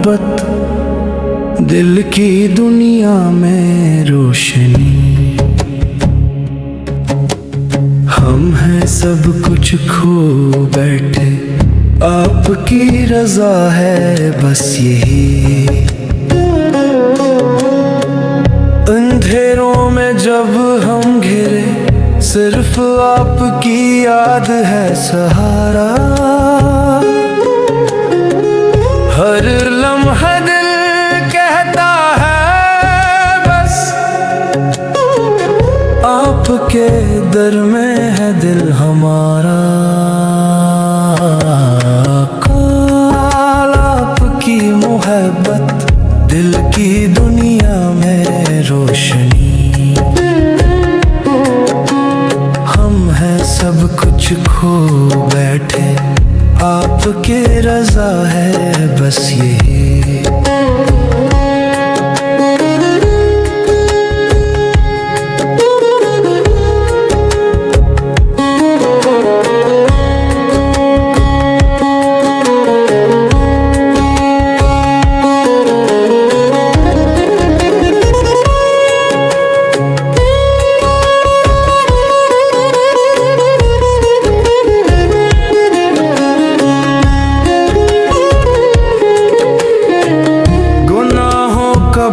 मोहब्बत दिल की दुनिया में रोशनी। हम हैं सब कुछ खो बैठे, आपकी रजा है बस यही। अंधेरों में जब हम घिरे, सिर्फ आपकी याद है सहारा। हर लम्हा दिल कहता है बस, आपके दर में है दिल हमारा। काल आपकी मोहब्बत दिल की दुनिया में रोशनी। हम हैं सब कुछ खो बैठे, आपके रजा है बस यही।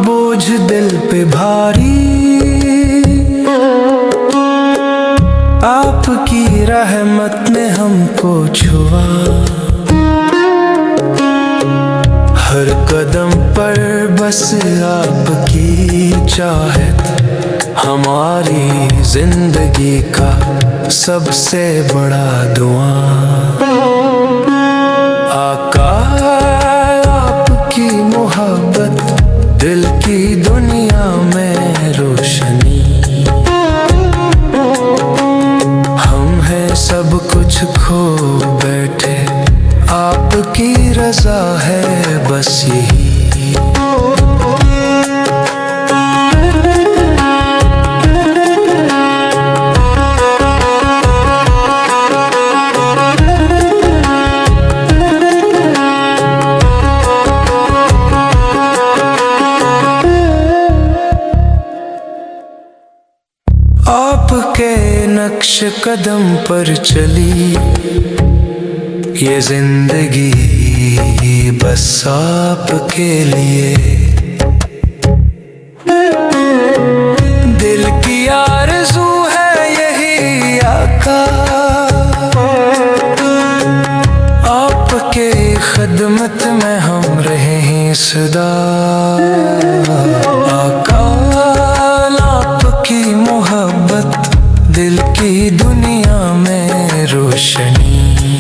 बोझ दिल पे भारी, आपकी रहमत ने हमको छुआ। हर कदम पर बस आपकी चाहत हमारी जिंदगी का सबसे बड़ा दुआ। आका आपकी मोहब्बत दिल की दुनिया में रोशनी। हम हैं सब कुछ खो बैठे, आपकी रजा है बस यही। आपके नक्श कदम पर चली ये जिंदगी, बस आपके लिए। दिल की आरज़ू है यही आका, आपके खिदमत में हम रहे हैं सदा। आका आपकी मोहब्बत दिल की दुनिया में रोशनी।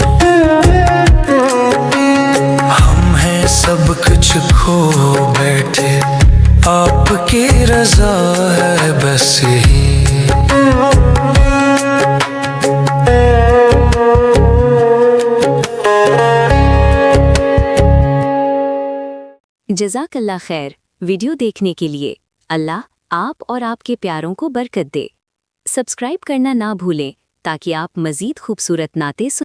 हम हैं सब कुछ खो बैठे, आपकी रजा है बस यही। जज़ाकल्लाह खैर। वीडियो देखने के लिए अल्लाह आप और आपके प्यारों को बरकत दे। सब्सक्राइब करना ना भूलें ताकि आप मज़ीद खूबसूरत नाते